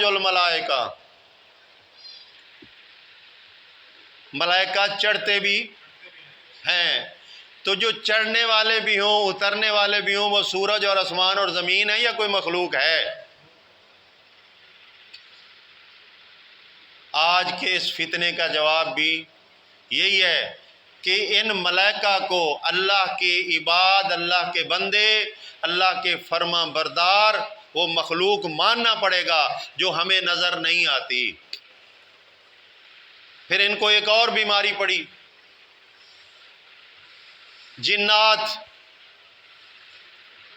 الملائکہ، ملائکہ چڑھتے بھی ہیں، تو جو چڑھنے والے بھی ہوں اترنے والے بھی ہوں وہ سورج اور آسمان اور زمین ہے یا کوئی مخلوق ہے؟ آج کے اس فتنے کا جواب بھی یہی ہے کہ ان ملائکہ کو اللہ کے عباد، اللہ کے بندے، اللہ کے فرما بردار وہ مخلوق ماننا پڑے گا جو ہمیں نظر نہیں آتی۔ پھر ان کو ایک اور بیماری پڑی، جنات،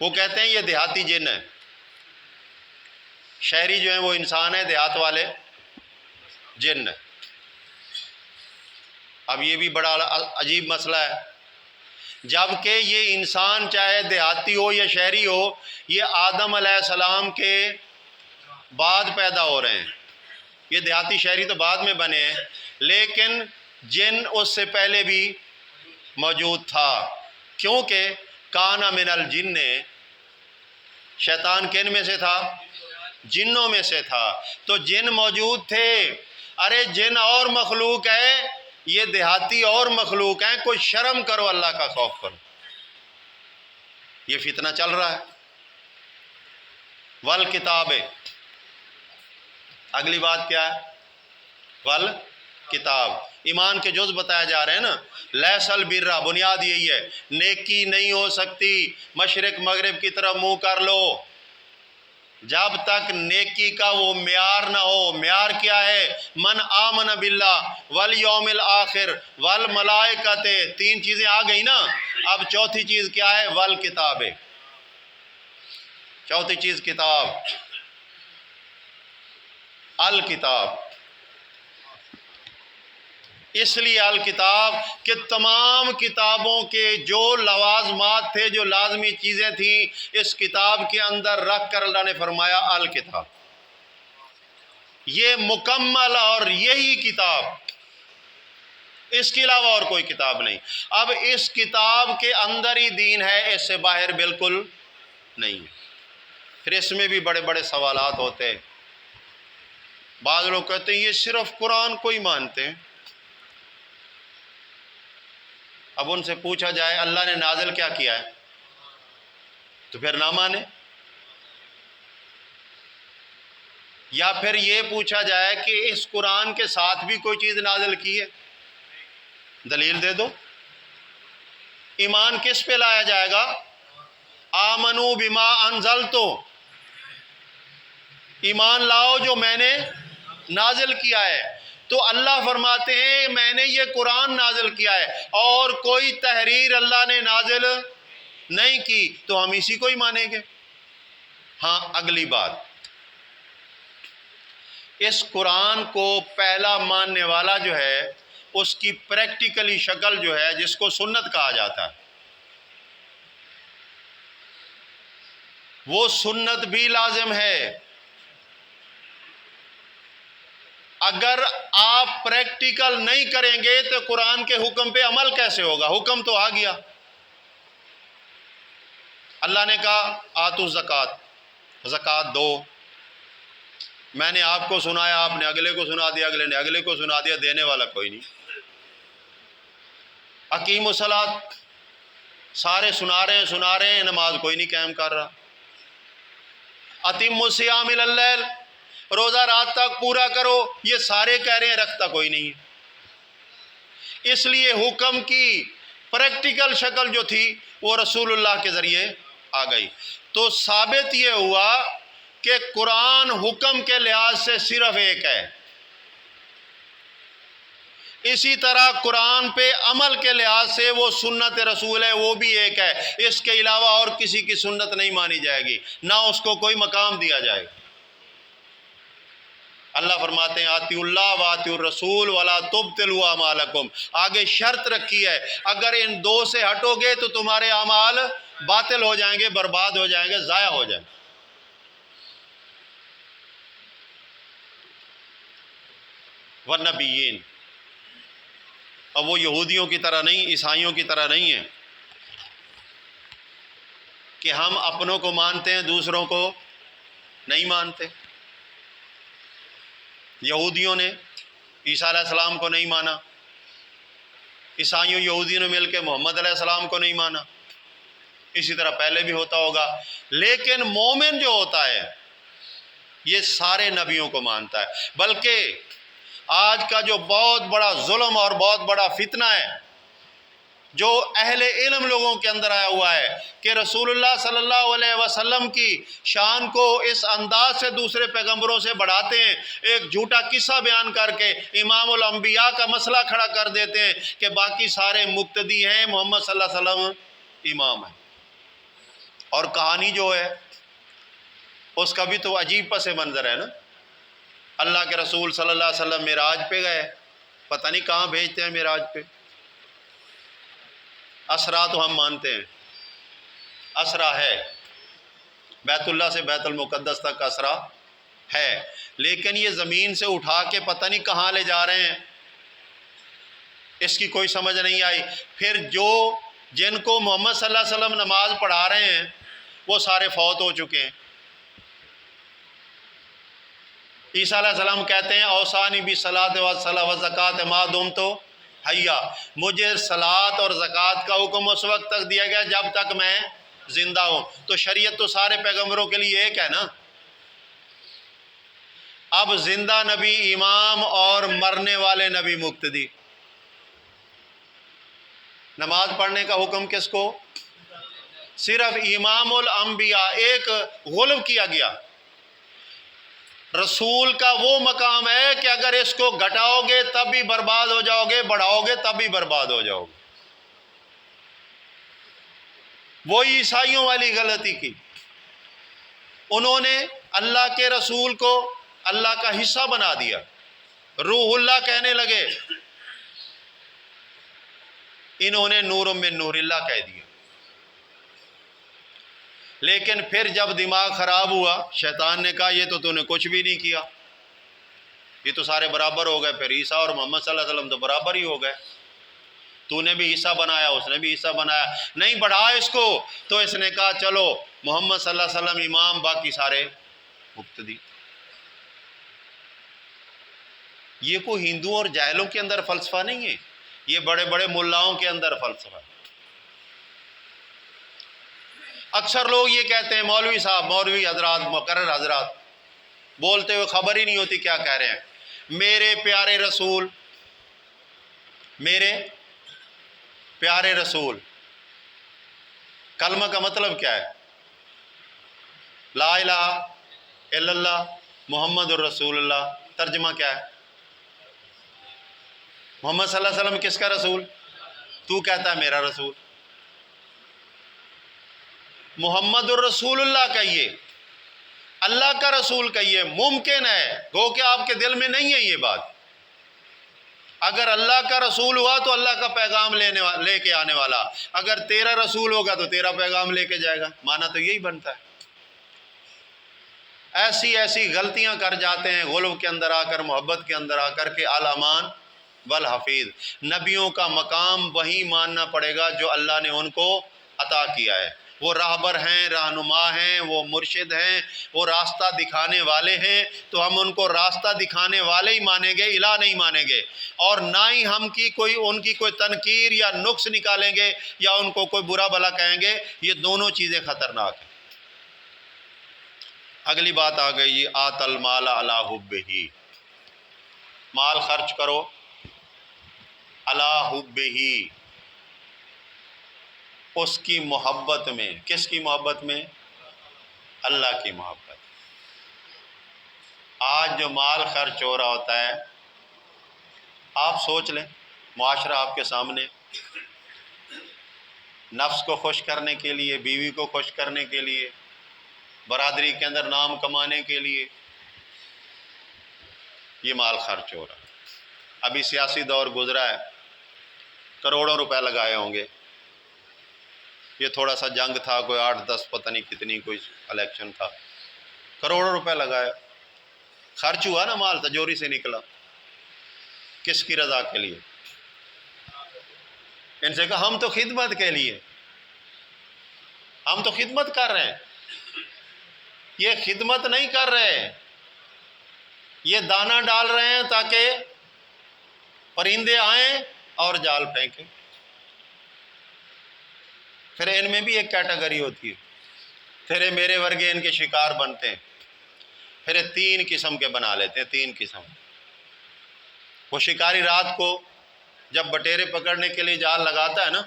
وہ کہتے ہیں یہ دیہاتی جن ہے، شہری جو ہیں وہ انسان ہے، دیہات والے جن ہے۔ اب یہ بھی بڑا عجیب مسئلہ ہے، جبکہ یہ انسان چاہے دیہاتی ہو یا شہری ہو، یہ آدم علیہ السلام کے بعد پیدا ہو رہے ہیں، یہ دیہاتی شہری تو بعد میں بنے ہیں، لیکن جن اس سے پہلے بھی موجود تھا، کیونکہ کانا من الجن، شیطان کن میں سے تھا؟ جنوں میں سے تھا، تو جن موجود تھے۔ ارے جن اور مخلوق ہے، یہ دیہاتی اور مخلوق ہیں، کوئی شرم کرو، اللہ کا خوف کرو۔ یہ فتنہ چل رہا ہے۔ والکتاب، اگلی بات کیا ہے؟ والکتاب، ایمان کے جز بتایا جا رہے ہیں نا۔ لیس البر، بنیاد یہی ہے، نیکی نہیں ہو سکتی مشرق مغرب کی طرف منہ کر لو جب تک نیکی کا وہ معیار نہ ہو۔ معیار کیا ہے؟ من آمن باللہ والیوم الآخر والملائکۃ، تین چیزیں آ گئی نا، اب چوتھی چیز کیا ہے؟ والکتاب، چوتھی چیز کتاب، الکتاب۔ اس لیے الکتاب کہ تمام کتابوں کے جو لوازمات تھے، جو لازمی چیزیں تھیں، اس کتاب کے اندر رکھ کر اللہ نے فرمایا الکتاب، یہ مکمل اور یہی کتاب، اس کے علاوہ اور کوئی کتاب نہیں۔ اب اس کتاب کے اندر ہی دین ہے، اس سے باہر بالکل نہیں۔ پھر اس میں بھی بڑے بڑے سوالات ہوتے ہیں۔ بعض لوگ کہتے ہیں یہ صرف قرآن کو ہی مانتے ہیں۔ اب ان سے پوچھا جائے اللہ نے نازل کیا کیا ہے تو پھر نہ مانے، یا پھر یہ پوچھا جائے کہ اس قرآن کے ساتھ بھی کوئی چیز نازل کی ہے، دلیل دے دو۔ ایمان کس پہ لایا جائے گا؟ آمنو بما انزلتو، ایمان لاؤ جو میں نے نازل کیا ہے۔ تو اللہ فرماتے ہیں میں نے یہ قرآن نازل کیا ہے اور کوئی تحریر اللہ نے نازل نہیں کی، تو ہم اسی کو ہی مانیں گے۔ ہاں، اگلی بات، اس قرآن کو پہلا ماننے والا جو ہے اس کی پریکٹیکلی شکل جو ہے جس کو سنت کہا جاتا ہے، وہ سنت بھی لازم ہے۔ اگر آپ پریکٹیکل نہیں کریں گے تو قرآن کے حکم پہ عمل کیسے ہوگا؟ حکم تو آ گیا، اللہ نے کہا آتو زکات، زکات دو، میں نے آپ کو سنایا، آپ نے اگلے کو سنا دیا، اگلے نے اگلے کو سنا دیا، دینے والا کوئی نہیں۔ اقیم الصلاۃ، سارے سنا رہے ہیں، نماز کوئی نہیں قائم کر رہا۔ اتم الصیام الی اللیل، روزہ رات تک پورا کرو، یہ سارے کہہ رہے ہیں، رکھتا کوئی نہیں ہے۔ اس لیے حکم کی پریکٹیکل شکل جو تھی وہ رسول اللہ کے ذریعے آ گئی۔ تو ثابت یہ ہوا کہ قرآن حکم کے لحاظ سے صرف ایک ہے، اسی طرح قرآن پہ عمل کے لحاظ سے وہ سنت رسول ہے، وہ بھی ایک ہے، اس کے علاوہ اور کسی کی سنت نہیں مانی جائے گی، نہ اس کو کوئی مقام دیا جائے گا۔ اللہ فرماتے ہیں آتی اللہ و آتی الرسول ولا تبطلوا اعمالکم، آگے شرط رکھی ہے اگر ان دو سے ہٹو گے تو تمہارے اعمال باطل ہو جائیں گے، برباد ہو جائیں گے، ضائع ہو جائیں گے۔ والنبیین، اب وہ یہودیوں کی طرح نہیں، عیسائیوں کی طرح نہیں ہے کہ ہم اپنوں کو مانتے ہیں دوسروں کو نہیں مانتے۔ یہودیوں نے عیسیٰ علیہ السلام کو نہیں مانا، عیسائیوں یہودیوں نے مل کے محمد علیہ السلام کو نہیں مانا، اسی طرح پہلے بھی ہوتا ہوگا۔ لیکن مومن جو ہوتا ہے یہ سارے نبیوں کو مانتا ہے۔ بلکہ آج کا جو بہت بڑا ظلم اور بہت بڑا فتنہ ہے جو اہل علم لوگوں کے اندر آیا ہوا ہے کہ رسول اللہ صلی اللہ علیہ وسلم کی شان کو اس انداز سے دوسرے پیغمبروں سے بڑھاتے ہیں، ایک جھوٹا قصہ بیان کر کے امام الانبیاء کا مسئلہ کھڑا کر دیتے ہیں کہ باقی سارے مقتدی ہیں، محمد صلی اللہ علیہ وسلم امام ہے۔ اور کہانی جو ہے اس کا بھی تو عجیب پس منظر ہے نا۔ اللہ کے رسول صلی اللہ علیہ وسلم معراج پہ گئے، پتہ نہیں کہاں بھیجتے ہیں معراج پہ۔ اسرا تو ہم مانتے ہیں، اسرا ہے، بیت اللہ سے بیت المقدس تک اسرا ہے، لیکن یہ زمین سے اٹھا کے پتہ نہیں کہاں لے جا رہے ہیں، اس کی کوئی سمجھ نہیں آئی۔ پھر جن کو محمد صلی اللہ علیہ وسلم نماز پڑھا رہے ہیں وہ سارے فوت ہو چکے ہیں۔ عیسیٰ علیہ السلام کہتے ہیں اوصانی بالصلاۃ والصلاۃ والزکوٰۃ ما دمت حیا، مجھے صلاۃ اور زکوٰۃ کا حکم اس وقت تک دیا گیا جب تک میں زندہ ہوں۔ تو شریعت تو سارے پیغمبروں کے لیے ایک ہے نا۔ اب زندہ نبی امام اور مرنے والے نبی مقتدی، نماز پڑھنے کا حکم کس کو؟ صرف امام الانبیاء۔ ایک غلو کیا گیا۔ رسول کا وہ مقام ہے کہ اگر اس کو گھٹاؤ گے تب بھی برباد ہو جاؤ گے، بڑھاؤ گے تب بھی برباد ہو جاؤ گے۔ وہی عیسائیوں والی غلطی کی، انہوں نے اللہ کے رسول کو اللہ کا حصہ بنا دیا، روح اللہ کہنے لگے، انہوں نے نور من نور اللہ کہہ دیا۔ لیکن پھر جب دماغ خراب ہوا، شیطان نے کہا یہ تو نے کچھ بھی نہیں کیا، یہ تو سارے برابر ہو گئے۔ پھر عیسیٰ اور محمد صلی اللہ علیہ وسلم تو برابر ہی ہو گئے، تو نے بھی حصہ بنایا، اس نے بھی حصہ بنایا، نہیں بڑھا اس کو۔ تو اس نے کہا چلو محمد صلی اللہ علیہ وسلم امام، باقی سارے مقتدی۔ یہ کوئی ہندو اور جاہلوں کے اندر فلسفہ نہیں ہے، یہ بڑے بڑے ملاؤں کے اندر فلسفہ ہے۔ اکثر لوگ یہ کہتے ہیں مولوی صاحب، مولوی حضرات، مقرر حضرات بولتے ہوئے خبر ہی نہیں ہوتی کیا کہہ رہے ہیں۔ میرے پیارے رسول، میرے پیارے رسول، کلمہ کا مطلب کیا ہے؟ لا الہ الا اللہ محمد الرسول اللہ۔ ترجمہ کیا ہے؟ محمد صلی اللہ علیہ وسلم کس کا رسول؟ تو کہتا ہے میرا رسول۔ محمد الرسول اللہ کہیے، اللہ کا رسول کہیے، ممکن ہے گو کہ آپ کے دل میں نہیں ہے یہ بات۔ اگر اللہ کا رسول ہوا تو اللہ کا پیغام لے کے آنے والا، اگر تیرا رسول ہوگا تو تیرا پیغام لے کے جائے گا، مانا تو یہی بنتا ہے۔ ایسی ایسی غلطیاں کر جاتے ہیں غلو کے اندر آ کر، محبت کے اندر آ کر کے علامان والحفیظ۔ نبیوں کا مقام وہی ماننا پڑے گا جو اللہ نے ان کو عطا کیا ہے۔ وہ راہبر ہیں، رہنما ہیں، وہ مرشد ہیں، وہ راستہ دکھانے والے ہیں، تو ہم ان کو راستہ دکھانے والے ہی مانیں گے، الہ نہیں مانیں گے۔ اور نہ ہی ہم ان کی کوئی تنکیر یا نقص نکالیں گے یا ان کو کوئی برا بھلا کہیں گے۔ یہ دونوں چیزیں خطرناک ہیں۔ اگلی بات آ گئی آت المال علی حبہ، مال خرچ کرو علی حبہ، اس کی محبت میں۔ کس کی محبت میں؟ اللہ کی محبت۔ آج جو مال خرچ ہو رہا ہوتا ہے، آپ سوچ لیں، معاشرہ آپ کے سامنے، نفس کو خوش کرنے کے لیے، بیوی کو خوش کرنے کے لیے، برادری کے اندر نام کمانے کے لیے یہ مال خرچ ہو رہا ہے۔ ابھی سیاسی دور گزرا ہے، کروڑوں روپے لگائے ہوں گے۔ یہ تھوڑا سا جنگ تھا، کوئی 8-10 پتہ نہیں کتنی کوئی الیکشن تھا، کروڑوں روپے لگائے، خرچ ہوا نا، مال تجوری سے نکلا۔ کس کی رضا کے لیے؟ ان سے کہا ہم تو خدمت کے لیے، ہم تو خدمت کر رہے ہیں۔ یہ خدمت نہیں کر رہے، یہ دانہ ڈال رہے ہیں تاکہ پرندے آئیں اور جال پھینکیں۔ پھر ان میں بھی ایک کیٹیگری ہوتی ہے، پھر میرے ورگے ان کے شکار بنتے ہیں، پھر 3 قسم کے بنا لیتے ہیں، 3 قسم۔ وہ شکاری رات کو جب بٹیرے پکڑنے کے لیے جال لگاتا ہے نا،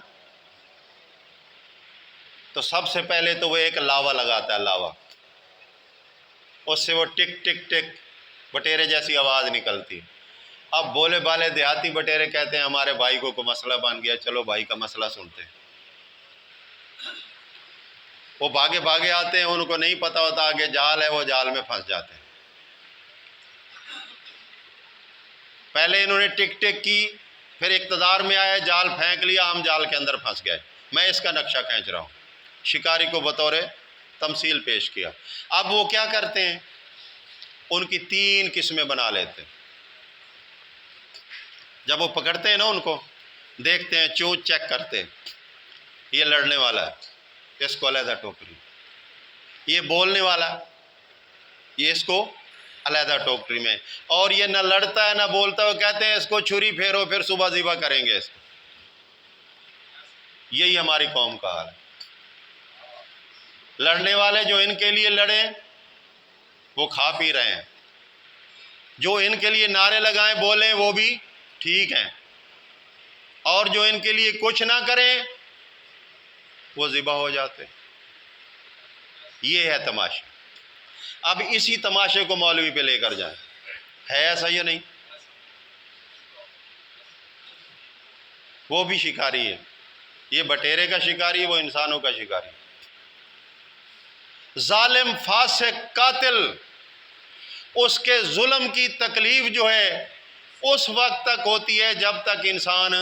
تو سب سے پہلے تو وہ ایک لاوا لگاتا ہے، لاوا، اس سے وہ ٹک ٹک ٹک بٹیرے جیسی آواز نکلتی ہے۔ اب بولے بالے دیہاتی بٹیرے کہتے ہیں ہمارے بھائی کو کوئی مسئلہ بن گیا، چلو بھائی کا مسئلہ سنتے ہیں۔ وہ بھاگے بھاگے آتے ہیں، ان کو نہیں پتا ہوتا کہ جال ہے، وہ جال میں پھنس جاتے ہیں۔ پہلے انہوں نے ٹک ٹک کی، پھر اقتدار میں آئے، جال پھینک لیا، ہم جال کے اندر پھنس گئے۔ میں اس کا نقشہ کھینچ رہا ہوں، شکاری کو بطور تمثیل پیش کیا۔ اب وہ کیا کرتے ہیں، ان کی 3 قسمیں بنا لیتے ہیں۔ جب وہ پکڑتے ہیں نا، ان کو دیکھتے ہیں، چونچ چیک کرتے ہیں، یہ لڑنے والا ہے، اس کو علیحدہ ٹوکری، یہ بولنے والا، یہ اس کو علیحدہ ٹوکری میں، اور یہ نہ لڑتا ہے نہ بولتا ہے، وہ کہتے ہیں اس کو چھری پھیرو، پھر صبح ذبح کریں گے اس کو۔ یہی ہماری قوم کا حال ہے۔ لڑنے والے جو ان کے لیے لڑیں وہ کھا پی رہے ہیں، جو ان کے لیے نعرے لگائیں بولیں وہ بھی ٹھیک ہیں، اور جو ان کے لیے کچھ نہ کریں وہ ذبح ہو جاتے ہیں۔ یہ ہے تماشا۔ اب اسی تماشے کو مولوی پہ لے کر جائیں، ہے ایسا یا نہیں؟ وہ بھی شکاری ہے، یہ بٹیرے کا شکاری ہے، وہ انسانوں کا شکاری ہے۔ ظالم، فاسق، قاتل، اس کے ظلم کی تکلیف جو ہے اس وقت تک ہوتی ہے جب تک انسان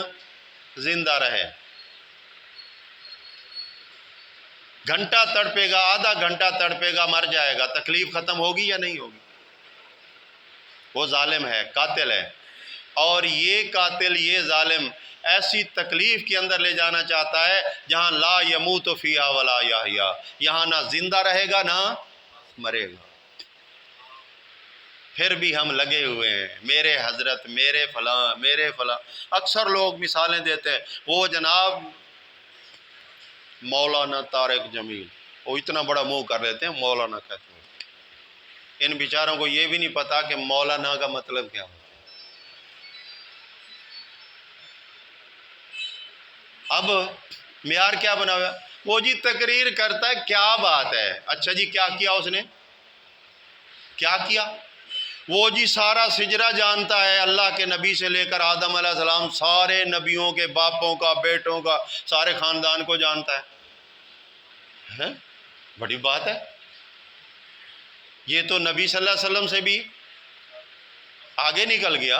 زندہ رہے۔ گھنٹہ تڑپے گا، آدھا گھنٹہ تڑپے گا، مر جائے گا، تکلیف ختم ہوگی یا نہیں ہوگی؟ وہ ظالم ہے، قاتل ہے، اور یہ قاتل، یہ ظالم ایسی تکلیف کے اندر لے جانا چاہتا ہے جہاں لا یموت فیہا ولا یحیا، یہاں نہ زندہ رہے گا نہ مرے گا۔ پھر بھی ہم لگے ہوئے ہیں، میرے حضرت، میرے فلاں، میرے فلاں۔ اکثر لوگ مثالیں دیتے ہیں، وہ جناب مولانا طارق جمیل، وہ اتنا بڑا منہ کر لیتے ہیں مولانا کہتے ہیں۔ ان بیچاروں کو یہ بھی نہیں پتا کہ مولانا کا مطلب کیا ہوتا ہے۔ اب معیار کیا بنا ہوا ہے؟ وہ جی تقریر کرتا ہے، کیا بات ہے، اچھا جی کیا کیا اس نے، کیا کیا؟ وہ جی سارا سجرہ جانتا ہے، اللہ کے نبی سے لے کر آدم علیہ السلام، سارے نبیوں کے باپوں کا، بیٹوں کا، سارے خاندان کو جانتا ہے۔ بڑی بات ہے، یہ تو نبی صلی اللہ علیہ وسلم سے بھی آگے نکل گیا،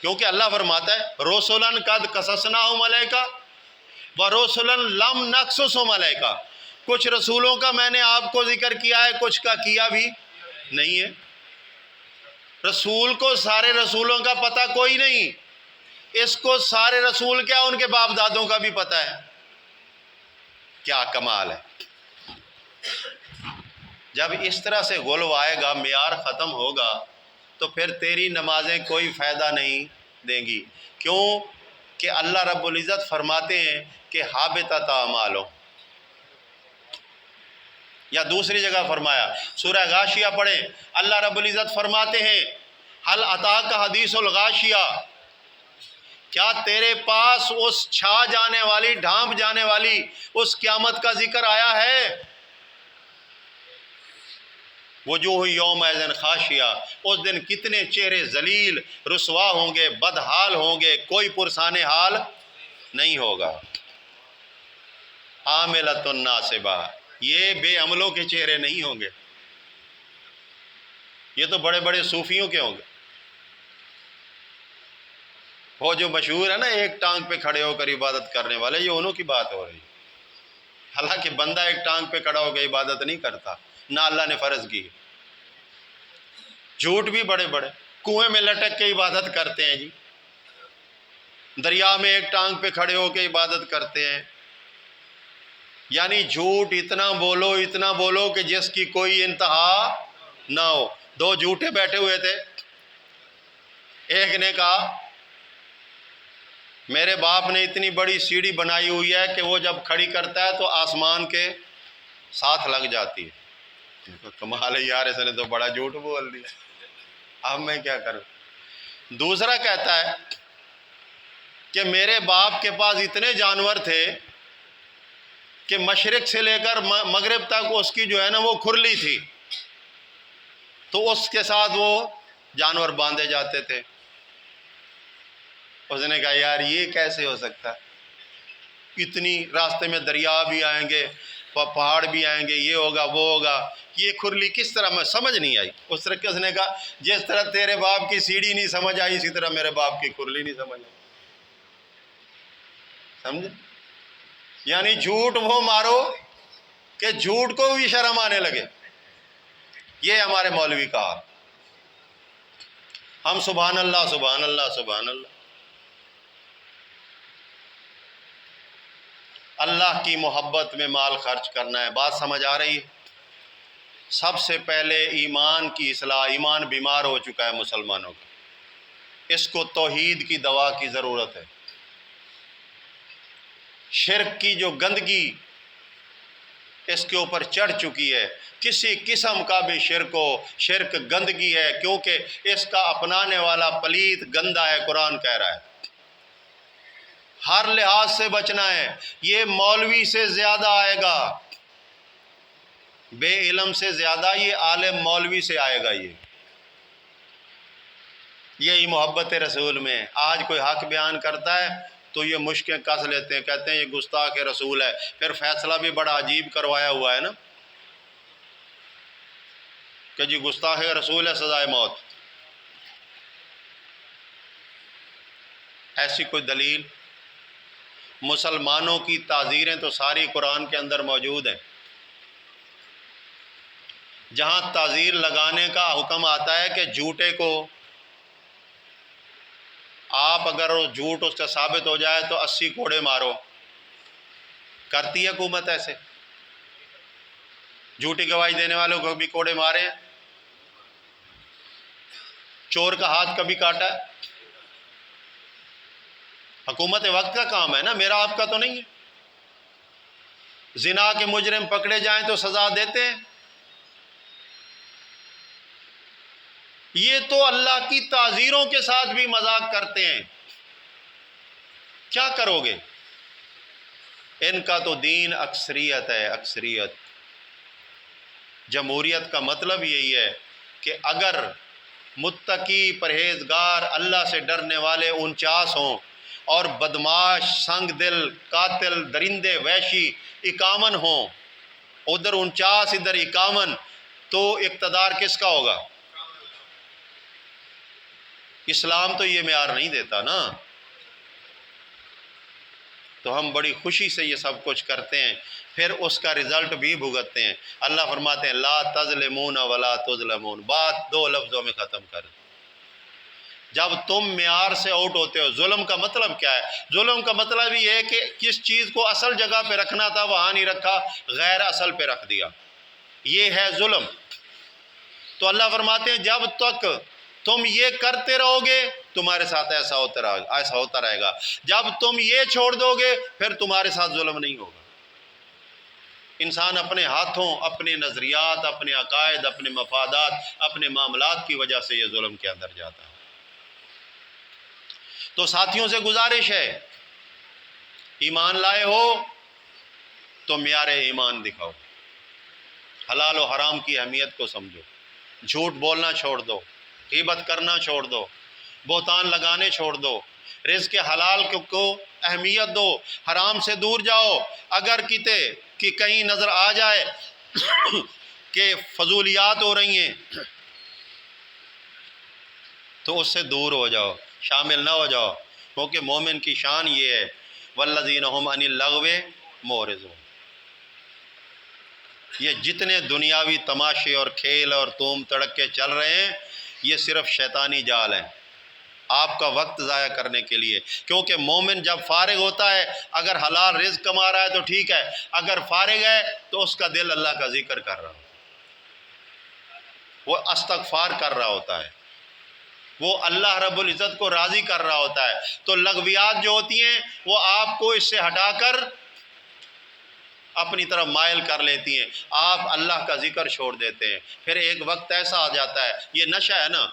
کیونکہ اللہ فرماتا ہے رسولاً قد قصصناہم علیک ورسولاً لم نقصصہم علیک، کچھ رسولوں کا میں نے آپ کو ذکر کیا ہے، کچھ کا کیا بھی نہیں ہے۔ رسول کو سارے رسولوں کا پتہ کوئی نہیں، اس کو سارے رسول کیا ان کے باپ دادوں کا بھی پتہ ہے۔ کیا کمال ہے! جب اس طرح سے غلو آئے گا، معیار ختم ہوگا، تو پھر تیری نمازیں کوئی فائدہ نہیں دیں گی۔ کیوں کہ اللہ رب العزت فرماتے ہیں کہ حابطۃ اعمالہم، یا دوسری جگہ فرمایا، سورہ غاشیہ پڑھیں، اللہ رب العزت فرماتے ہیں هل اتاک حدیث الغاشیہ، کیا تیرے پاس اس چھا جانے والی، ڈھانپ جانے والی اس قیامت کا ذکر آیا ہے؟ وجوہ یومئذ خاشیہ، اس دن کتنے چہرے ذلیل رسوا ہوں گے، بدحال ہوں گے، کوئی پرسان حال نہیں ہوگا۔ عاملۃ ناصبہ، یہ بے عملوں کے چہرے نہیں ہوں گے، یہ تو بڑے بڑے صوفیوں کے ہوں گے۔ وہ جو مشہور ہے نا ایک ٹانگ پہ کھڑے ہو کر عبادت کرنے والے، یہ انہوں کی بات ہو رہی ہے۔ حالانکہ بندہ ایک ٹانگ پہ کھڑا ہو کے عبادت نہیں کرتا، نہ اللہ نے فرض کی۔ جھوٹ بھی بڑے بڑے، کنویں میں لٹک کے عبادت کرتے ہیں جی، دریا میں ایک ٹانگ پہ کھڑے ہو کے عبادت کرتے ہیں۔ یعنی جھوٹ اتنا بولو، اتنا بولو کہ جس کی کوئی انتہا نہ ہو۔ دو جھوٹے بیٹھے ہوئے تھے، ایک نے کہا میرے باپ نے اتنی بڑی سیڑھی بنائی ہوئی ہے کہ وہ جب کھڑی کرتا ہے تو آسمان کے ساتھ لگ جاتی ہے۔ کمال ہے یار، اس نے تو بڑا جھوٹ بول دیا، اب میں کیا کروں۔ دوسرا کہتا ہے کہ میرے باپ کے پاس اتنے جانور تھے کہ مشرق سے لے کر مغرب تک اس کی جو ہے نا وہ کھرلی تھی، تو اس کے ساتھ وہ جانور باندھے جاتے تھے۔ اس نے کہا یار یہ کیسے ہو سکتا ہے، اتنی راستے میں دریا بھی آئیں گے، پہاڑ بھی آئیں گے، یہ ہوگا وہ ہوگا، یہ کھرلی کس طرح؟ میں سمجھ نہیں آئی۔ اس طرح کس نے کہا جس طرح تیرے باپ کی سیڑھی نہیں سمجھ آئی اسی طرح میرے باپ کی کھرلی نہیں سمجھ آئی۔ سمجھے؟ یعنی جھوٹ وہ مارو کہ جھوٹ کو بھی شرم آنے لگے۔ یہ ہمارے مولوی کا حال۔ ہم سبحان اللہ سبحان اللہ سبحان اللہ، اللہ کی محبت میں مال خرچ کرنا ہے۔ بات سمجھ آ رہی ہے؟ سب سے پہلے ایمان کی اصلاح، ایمان بیمار ہو چکا ہے مسلمانوں کا، اس کو توحید کی دوا کی ضرورت ہے۔ شرک کی جو گندگی اس کے اوپر چڑھ چکی ہے، کسی قسم کا بھی شرک ہو، شرک گندگی ہے، کیونکہ اس کا اپنانے والا پلید گندا ہے، قرآن کہہ رہا ہے۔ ہر لحاظ سے بچنا ہے۔ یہ مولوی سے زیادہ آئے گا، بے علم سے زیادہ یہ عالم مولوی سے آئے گا۔ یہی محبت رسول میں۔ آج کوئی حق بیان کرتا ہے تو یہ مشکیں کس لیتے ہیں، کہتے ہیں یہ گستاخ رسول ہے، پھر فیصلہ بھی بڑا عجیب کروایا ہوا ہے نا کہ جی گستاخ رسول ہے سزائے موت۔ ایسی کوئی دلیل؟ مسلمانوں کی تعزیریں تو ساری قرآن کے اندر موجود ہیں۔ جہاں تعزیر لگانے کا حکم آتا ہے کہ جھوٹے کو آپ اگر جھوٹ اس سے ثابت ہو جائے تو 80 کوڑے مارو، کرتی ہے حکومت ایسے؟ جھوٹی گواہی دینے والوں کو بھی کوڑے مارے ہیں؟ چور کا ہاتھ کبھی کاٹا ہے؟ حکومت وقت کا کام ہے نا، میرا آپ کا تو نہیں ہے۔ زنا کے مجرم پکڑے جائیں تو سزا دیتے ہیں۔ یہ تو اللہ کی تعزیروں کے ساتھ بھی مذاق کرتے ہیں، کیا کرو گے؟ ان کا تو دین اکثریت ہے، اکثریت۔ جمہوریت کا مطلب یہی ہے کہ اگر متقی، پرہیزگار، اللہ سے ڈرنے والے 49 ہوں اور بدماش، سنگ دل، قاتل، درندے، وحشی 51 ہوں، ادھر 49 ادھر 51، تو اقتدار کس کا ہوگا؟ اسلام تو یہ معیار نہیں دیتا نا۔ تو ہم بڑی خوشی سے یہ سب کچھ کرتے ہیں، پھر اس کا رزلٹ بھی بھگتتے ہیں۔ اللہ فرماتے ہیں لا تظلمون ولا تظلمون، بات 2 لفظوں میں ختم کر۔ جب تم معیار سے آؤٹ ہوتے ہو، ظلم کا مطلب کیا ہے؟ ظلم کا مطلب یہ ہے کہ کس چیز کو اصل جگہ پہ رکھنا تھا وہاں نہیں رکھا، غیر اصل پہ رکھ دیا، یہ ہے ظلم۔ تو اللہ فرماتے ہیں جب تک تم یہ کرتے رہو گے تمہارے ساتھ ایسا ہوتا رہے گا، جب تم یہ چھوڑ دو گے پھر تمہارے ساتھ ظلم نہیں ہوگا۔ انسان اپنے ہاتھوں، اپنے نظریات، اپنے عقائد، اپنے مفادات، اپنے معاملات کی وجہ سے یہ ظلم کے اندر جاتا ہے۔ تو ساتھیوں سے گزارش ہے، ایمان لائے ہو تو معیار ایمان دکھاؤ، حلال و حرام کی اہمیت کو سمجھو، جھوٹ بولنا چھوڑ دو، غیبت کرنا چھوڑ دو، بہتان لگانے چھوڑ دو، رزق حلال کو اہمیت دو، حرام سے دور جاؤ۔ اگر کہ کہیں نظر آ جائے کہ فضولیات ہو رہی ہیں تو اس سے دور ہو جاؤ، شامل نہ ہو جاؤ، کیونکہ مومن کی شان یہ ہے والذین هم عن اللغو معرضون۔ یہ جتنے دنیاوی تماشے اور کھیل اور توم تڑکے چل رہے ہیں یہ صرف شیطانی جال ہیں، آپ کا وقت ضائع کرنے کے لیے۔ کیونکہ مومن جب فارغ ہوتا ہے، اگر حلال رزق کما رہا ہے تو ٹھیک ہے، اگر فارغ ہے تو اس کا دل اللہ کا ذکر کر رہا ہے۔ وہ استغفار کر رہا ہوتا ہے، وہ اللہ رب العزت کو راضی کر رہا ہوتا ہے۔ تو لغویات جو ہوتی ہیں وہ آپ کو اس سے ہٹا کر اپنی طرف مائل کر لیتی ہیں، آپ اللہ کا ذکر چھوڑ دیتے ہیں۔ پھر ایک وقت ایسا آ جاتا ہے، یہ نشہ ہے نا،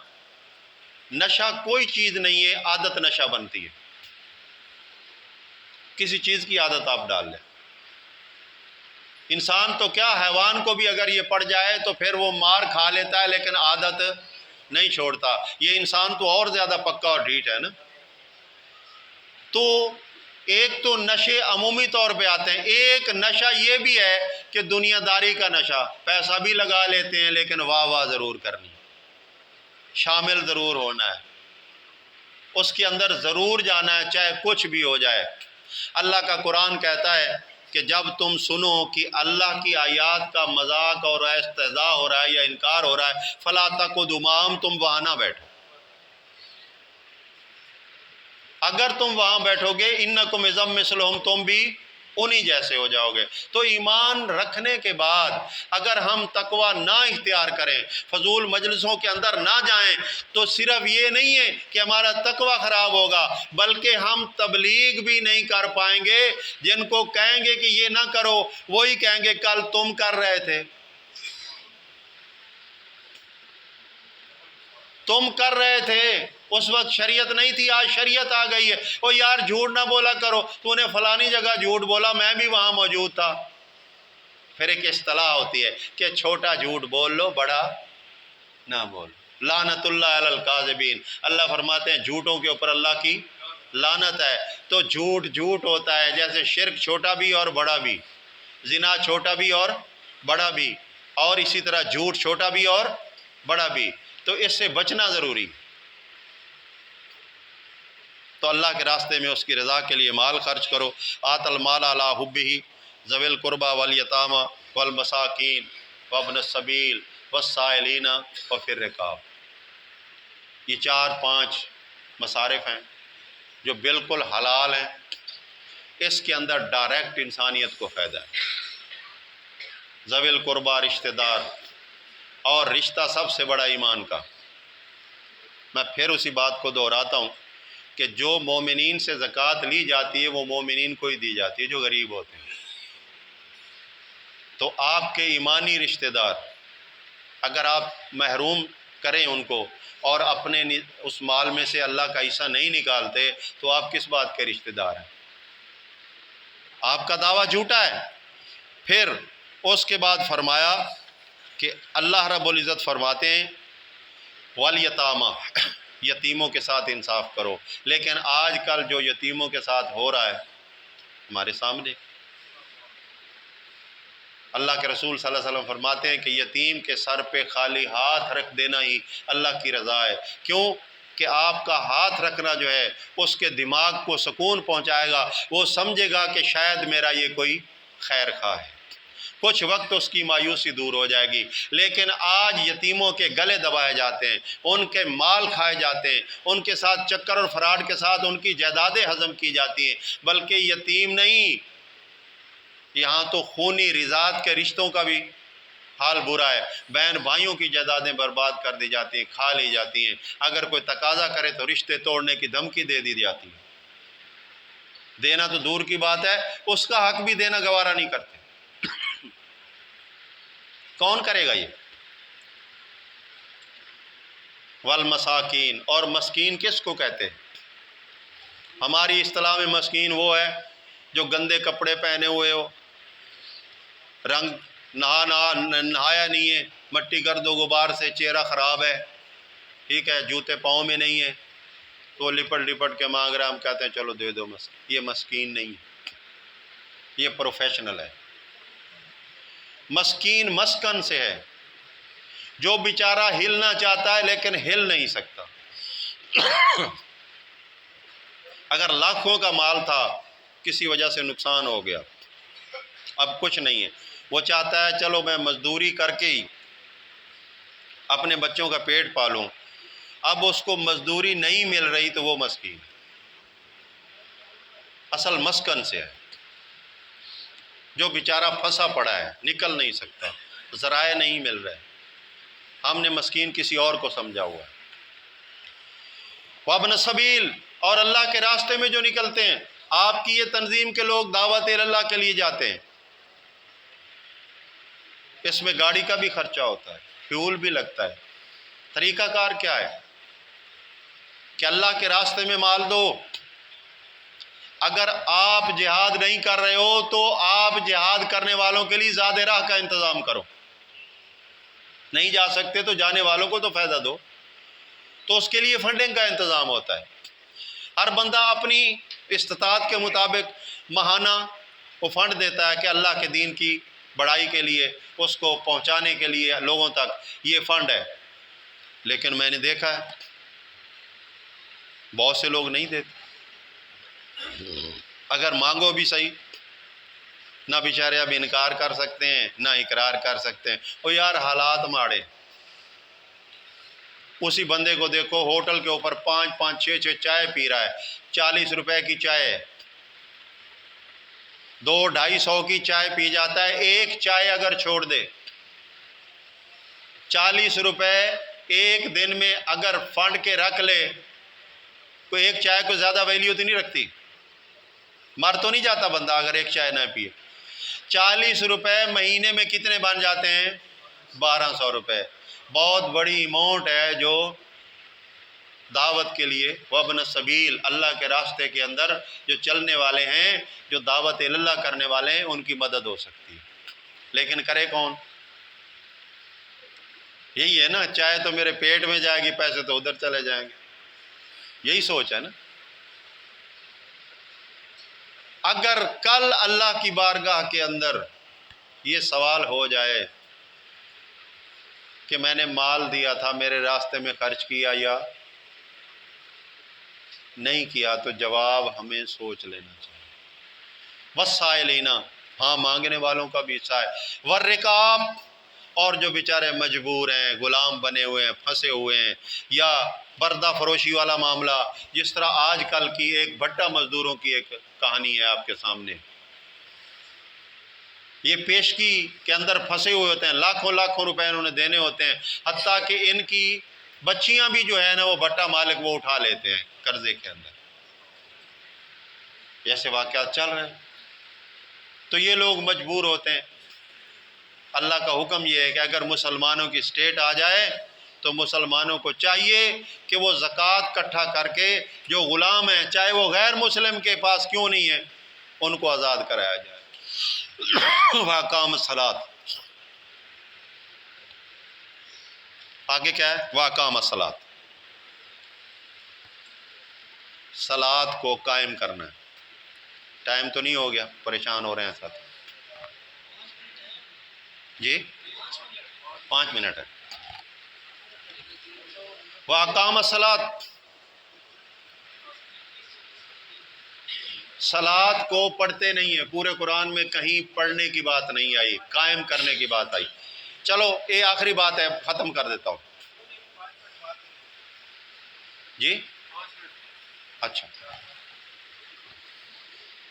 نشہ کوئی چیز نہیں ہے، عادت نشہ بنتی ہے۔ کسی چیز کی عادت آپ ڈال لیں، انسان تو کیا حیوان کو بھی اگر یہ پڑ جائے تو پھر وہ مار کھا لیتا ہے لیکن عادت نہیں چھوڑتا، یہ انسان تو اور زیادہ پکا اور ڈھیٹ ہے نا۔ تو ایک تو نشے عمومی طور پہ آتے ہیں، ایک نشہ یہ بھی ہے کہ دنیا داری کا نشہ، پیسہ بھی لگا لیتے ہیں لیکن واہ واہ ضرور کرنی، شامل ضرور ہونا ہے، اس کے اندر ضرور جانا ہے چاہے کچھ بھی ہو جائے۔ اللہ کا قرآن کہتا ہے کہ جب تم سنو کہ اللہ کی آیات کا مذاق اور استہزاء ہو رہا ہے یا انکار ہو رہا ہے، فلا تقعدوا معهم، تم وہاں نہ بیٹھو۔ اگر تم وہاں بیٹھو گے انکم اذا مثلہم، تم بھی انہی جیسے ہو جاؤ گے۔ تو ایمان رکھنے کے بعد اگر ہم تقوی نہ اختیار کریں، فضول مجلسوں کے اندر نہ جائیں، تو صرف یہ نہیں ہے کہ ہمارا تقوی خراب ہوگا، بلکہ ہم تبلیغ بھی نہیں کر پائیں گے۔ جن کو کہیں گے کہ یہ نہ کرو، وہی کہیں گے کل تم کر رہے تھے، تم کر رہے تھے، اس وقت شریعت نہیں تھی، آج شریعت آ گئی ہے۔ او یار جھوٹ نہ بولا کرو، تو نے فلانی جگہ جھوٹ بولا، میں بھی وہاں موجود تھا۔ پھر ایک اصطلاح ہوتی ہے کہ چھوٹا جھوٹ بول لو، بڑا نہ بول۔ لعنت اللہ علی الکاذبین، اللہ فرماتے ہیں جھوٹوں کے اوپر اللہ کی لعنت ہے۔ تو جھوٹ جھوٹ ہوتا ہے، جیسے شرک چھوٹا بھی اور بڑا بھی، زنا چھوٹا بھی اور بڑا بھی، اور اسی طرح جھوٹ چھوٹا بھی اور بڑا بھی۔ تو اس سے بچنا ضروری۔ تو اللہ کے راستے میں اس کی رضا کے لیے مال خرچ کرو۔ آت المال علی حبہ ذوی القربى والیتامى والمساکین وابن السبیل والسائلین وفی الرقاب۔ یہ 4-5 مصارف ہیں جو بالکل حلال ہیں، اس کے اندر ڈائریکٹ انسانیت کو فائدہ ہے۔ ذوی القربى رشتہ دار، اور رشتہ سب سے بڑا ایمان کا۔ میں پھر اسی بات کو دہراتا ہوں کہ جو مومنین سے زکوٰۃ لی جاتی ہے وہ مومنین کو ہی دی جاتی ہے جو غریب ہوتے ہیں۔ تو آپ کے ایمانی رشتہ دار اگر آپ محروم کریں ان کو اور اپنے اس مال میں سے اللہ کا حصہ نہیں نکالتے، تو آپ کس بات کے رشتہ دار ہیں؟ آپ کا دعویٰ جھوٹا ہے۔ پھر اس کے بعد فرمایا کہ اللہ رب العزت فرماتے ہیں والیتامہ، یتیموں کے ساتھ انصاف کرو۔ لیکن آج کل جو یتیموں کے ساتھ ہو رہا ہے ہمارے سامنے، اللہ کے رسول صلی اللہ علیہ وسلم فرماتے ہیں کہ یتیم کے سر پہ خالی ہاتھ رکھ دینا ہی اللہ کی رضا ہے۔ کیوں کہ آپ کا ہاتھ رکھنا جو ہے اس کے دماغ کو سکون پہنچائے گا، وہ سمجھے گا کہ شاید میرا یہ کوئی خیر خواہ ہے، کچھ وقت اس کی مایوسی دور ہو جائے گی۔ لیکن آج یتیموں کے گلے دبائے جاتے ہیں، ان کے مال کھائے جاتے ہیں، ان کے ساتھ چکر اور فراڈ کے ساتھ ان کی جائیدادیں ہضم کی جاتی ہیں۔ بلکہ یتیم نہیں، یہاں تو خونی رضاعت کے رشتوں کا بھی حال برا ہے۔ بہن بھائیوں کی جائیدادیں برباد کر دی جاتی ہیں، کھا لی جاتی ہیں۔ اگر کوئی تقاضا کرے تو رشتے توڑنے کی دھمکی دے دی جاتی ہے۔ دینا تو دور کی بات ہے، اس کا حق بھی دینا گوارا نہیں کرتے۔ کون کرے گا یہ؟ والمساکین، اور مسکین کس کو کہتے ہیں؟ ہماری اصطلاح میں مسکین وہ ہے جو گندے کپڑے پہنے ہوئے ہو، رنگ نہایا نہیں ہے، مٹی گرد و غبار سے چہرہ خراب ہے، ٹھیک ہے، جوتے پاؤں میں نہیں ہے، تو لپٹ لپٹ کے مانگ رہا، ہم کہتے ہیں چلو دے دو۔ یہ مسکین نہیں ہے، یہ پروفیشنل ہے۔ مسکین مسکن سے ہے، جو بیچارہ ہلنا چاہتا ہے لیکن ہل نہیں سکتا۔ اگر لاکھوں کا مال تھا، کسی وجہ سے نقصان ہو گیا، اب کچھ نہیں ہے، وہ چاہتا ہے چلو میں مزدوری کر کے ہی اپنے بچوں کا پیٹ پالوں، اب اس کو مزدوری نہیں مل رہی تو وہ مسکین اصل مسکن سے ہے، جو بیچارہ پھنسا پڑا ہے، نکل نہیں سکتا، ذرائع نہیں مل رہے۔ ہم نے مسکین کسی اور کو سمجھا ہوا ہے۔ وابن سبیل، اور اللہ کے راستے میں جو نکلتے ہیں، آپ کی یہ تنظیم کے لوگ دعوت اللہ کے لیے جاتے ہیں، اس میں گاڑی کا بھی خرچہ ہوتا ہے، فیول بھی لگتا ہے۔ طریقہ کار کیا ہے کہ اللہ کے راستے میں مال دو۔ اگر آپ جہاد نہیں کر رہے ہو تو آپ جہاد کرنے والوں کے لیے زیادہ راہ کا انتظام کرو، نہیں جا سکتے تو جانے والوں کو تو فائدہ دو، تو اس کے لیے فنڈنگ کا انتظام ہوتا ہے۔ ہر بندہ اپنی استطاعت کے مطابق ماہانہ وہ فنڈ دیتا ہے کہ اللہ کے دین کی بڑائی کے لیے، اس کو پہنچانے کے لیے لوگوں تک یہ فنڈ ہے۔ لیکن میں نے دیکھا ہے بہت سے لوگ نہیں دیتے، اگر مانگو بھی صحیح، نہ بیچارے اب انکار کر سکتے ہیں نہ اقرار کر سکتے ہیں۔ او یار حالات ماڑے، اسی بندے کو دیکھو ہوٹل کے اوپر 5 6 چائے پی رہا ہے، 40 روپے کی چائے، 200-250 کی چائے پی جاتا ہے۔ ایک چائے اگر چھوڑ دے، 40 روپے ایک دن میں اگر فنڈ کے رکھ لے، تو ایک چائے کو زیادہ ویلیو تو نہیں رکھتی، مر تو نہیں جاتا بندہ اگر ایک چائے نہ پیے۔ 40 روپے مہینے میں کتنے بن جاتے ہیں؟ 1200 روپے۔ بہت بڑی اماؤنٹ ہے جو دعوت کے لیے، وابن السبیل، اللہ کے راستے کے اندر جو چلنے والے ہیں، جو دعوت اللہ کرنے والے ہیں، ان کی مدد ہو سکتی ہے۔ لیکن کرے کون؟ یہی ہے نا، چائے تو میرے پیٹ میں جائے گی، پیسے تو ادھر چلے جائیں گے، یہی سوچ ہے نا۔ اگر کل اللہ کی بارگاہ کے اندر یہ سوال ہو جائے کہ میں نے مال دیا تھا، میرے راستے میں خرچ کیا یا نہیں کیا، تو جواب ہمیں سوچ لینا چاہیے۔ وسائلین، ہاں مانگنے والوں کا بھی حصہ ہے، والرکاب، اور جو بیچارے مجبور ہیں، غلام بنے ہوئے ہیں، پھنسے ہوئے ہیں، یا بردہ فروشی والا معاملہ، جس طرح آج کل کی ایک بھٹا مزدوروں کی ایک کہانی ہے آپ کے سامنے۔ یہ پیشگی کے اندر پھنسے ہوئے ہوتے ہیں، لاکھوں روپے انہوں نے دینے ہوتے ہیں، حتیٰ کہ ان کی بچیاں بھی جو ہے نا وہ بھٹا مالک وہ اٹھا لیتے ہیں قرضے کے اندر۔ ایسے واقعات چل رہے ہیں، تو یہ لوگ مجبور ہوتے ہیں۔ اللہ کا حکم یہ ہے کہ اگر مسلمانوں کی سٹیٹ آ جائے تو مسلمانوں کو چاہیے کہ وہ زکوٰۃ اکٹھا کر کے جو غلام ہیں، چاہے وہ غیر مسلم کے پاس کیوں نہیں ہے، ان کو آزاد کرایا جائے۔ وَأَقَامَ الصَّلَاةَ، آگے کیا ہے؟ وَأَقَامَ الصَّلَاةَ، صلاۃ کو قائم کرنا ہے۔ ٹائم تو نہیں ہو گیا؟ پریشان ہو رہے ہیں ساتھ؟ جی 5 منٹ ہے۔ وَأَقَامَ الصَّلَاةَ، صلاۃ کو پڑھتے نہیں ہیں، پورے قرآن میں کہیں پڑھنے کی بات نہیں آئی، قائم کرنے کی بات آئی۔ چلو یہ آخری بات ہے، ختم کر دیتا ہوں۔ جی اچھا،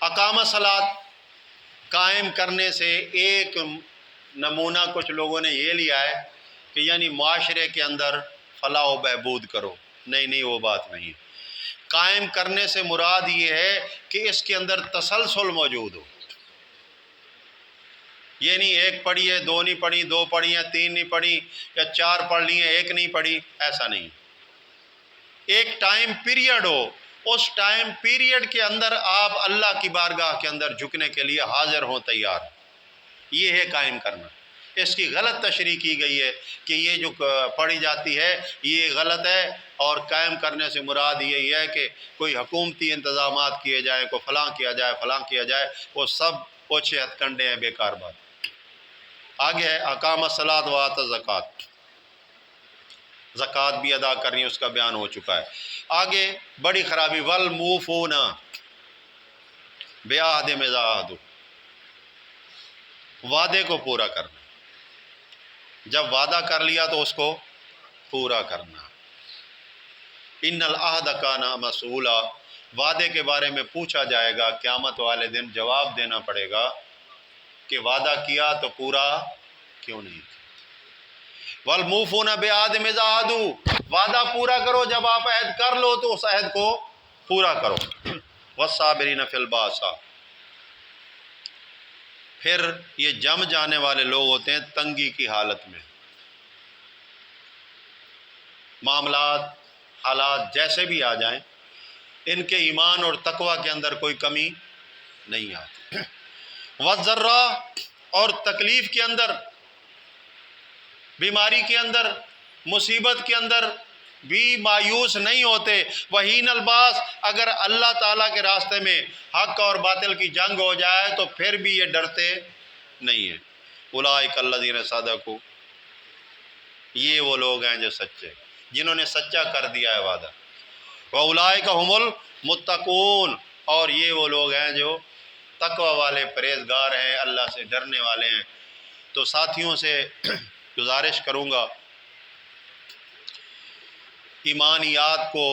اقامہ الصلاۃ قائم کرنے سے ایک نمونہ کچھ لوگوں نے یہ لیا ہے کہ یعنی معاشرے کے اندر فلاح و بہبود کرو، نہیں وہ بات نہیں ہے۔ قائم کرنے سے مراد یہ ہے کہ اس کے اندر تسلسل موجود ہو، یہ نہیں ایک پڑھی ہے 2 نہیں پڑھی، 2 پڑھی ہیں 3 نہیں پڑھی، یا 4 پڑھ لی ہیں 1 نہیں پڑھی، ایسا نہیں۔ ایک ٹائم پیریڈ ہو، اس ٹائم پیریڈ کے اندر آپ اللہ کی بارگاہ کے اندر جھکنے کے لیے حاضر ہوں، تیار، یہ ہے قائم کرنا۔ اس کی غلط تشریح کی گئی ہے کہ یہ جو پڑھی جاتی ہے یہ غلط ہے، اور قائم کرنے سے مراد یہی ہے کہ کوئی حکومتی انتظامات کیے جائیں، کوئی فلاں کیا جائے فلاں کیا جائے، وہ سب اوچھے ہتھ کنڈے ہیں، بیکار بات۔ آگے ہے اقام الصلاۃ وآت الزکوٰۃ، زکوٰۃ بھی ادا کرنی، اس کا بیان ہو چکا ہے۔ آگے بڑی خرابی، والموفون بعہدہم اذا عاہدوا، وعدے کو پورا کرنا، جب وعدہ کر لیا تو اس کو پورا کرنا۔ ان العہد کان مسئولا، وعدے کے بارے میں پوچھا جائے گا قیامت والے دن، جواب دینا پڑے گا کہ وعدہ کیا تو پورا کیوں نہیں کیا۔ والموفون بعہد اذا عاہدوا، وعدہ پورا کرو جب آپ عہد کر لو تو اس عہد کو پورا کرو۔ والصابرین فی الباساء، پھر یہ جم جانے والے لوگ ہوتے ہیں تنگی کی حالت میں، معاملات حالات جیسے بھی آ جائیں، ان کے ایمان اور تقوی کے اندر کوئی کمی نہیں آتی۔ والضراء، اور تکلیف کے اندر، بیماری کے اندر، مصیبت کے اندر بھی مایوس نہیں ہوتے۔ وحین الباس، اگر اللہ تعالیٰ کے راستے میں حق اور باطل کی جنگ ہو جائے تو پھر بھی یہ ڈرتے نہیں ہیں۔ اولئک الذین صدقوا، یہ وہ لوگ ہیں جو سچے، جنہوں نے سچا کر دیا ہے وعدہ۔ وَأُولَئِكَ هُمُ الْمُتَّقُونَ، اور یہ وہ لوگ ہیں جو تقوی والے، پرہیزگار ہیں، اللہ سے ڈرنے والے ہیں۔ تو ساتھیوں سے گزارش کروں گا ایمانیات کو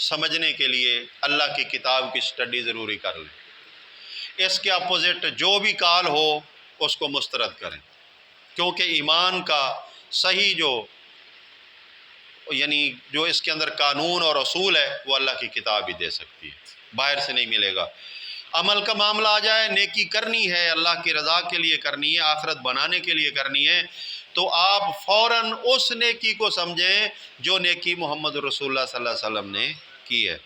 سمجھنے کے لیے اللہ کی کتاب کی سٹڈی ضروری کر لیں، اس کے اپوزٹ جو بھی کال ہو اس کو مسترد کریں، کیونکہ ایمان کا صحیح جو اس کے اندر قانون اور اصول ہے وہ اللہ کی کتاب ہی دے سکتی ہے، باہر سے نہیں ملے گا۔ عمل کا معاملہ آ جائے، نیکی کرنی ہے، اللہ کی رضا کے لیے کرنی ہے، آخرت بنانے کے لیے کرنی ہے، تو آپ فوراً اس نیکی کو سمجھیں جو نیکی محمد رسول اللہ صلی اللہ علیہ وسلم نے کی ہے۔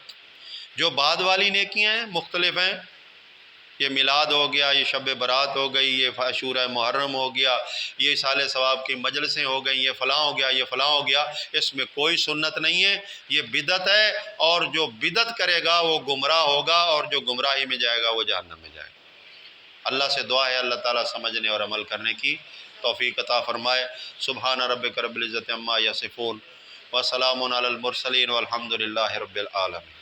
جو بعد والی نیکیاں ہیں مختلف ہیں، یہ میلاد ہو گیا، یہ شب برات ہو گئی، یہ عاشورہ محرم ہو گیا، یہ سال ثواب کی مجلسیں ہو گئیں، یہ فلاں ہو گیا، یہ فلاں ہو گیا، اس میں کوئی سنت نہیں ہے، یہ بدعت ہے، اور جو بدعت کرے گا وہ گمراہ ہوگا، اور جو گمراہی میں جائے گا وہ جہنم میں جائے گا۔ اللہ سے دعا ہے اللہ تعالیٰ سمجھنے اور عمل کرنے کی توفیق عطا فرمائے۔ سبحان ربک رب العزت عما یصفون وسلام علی المرسلین والحمد للہ رب العالمین۔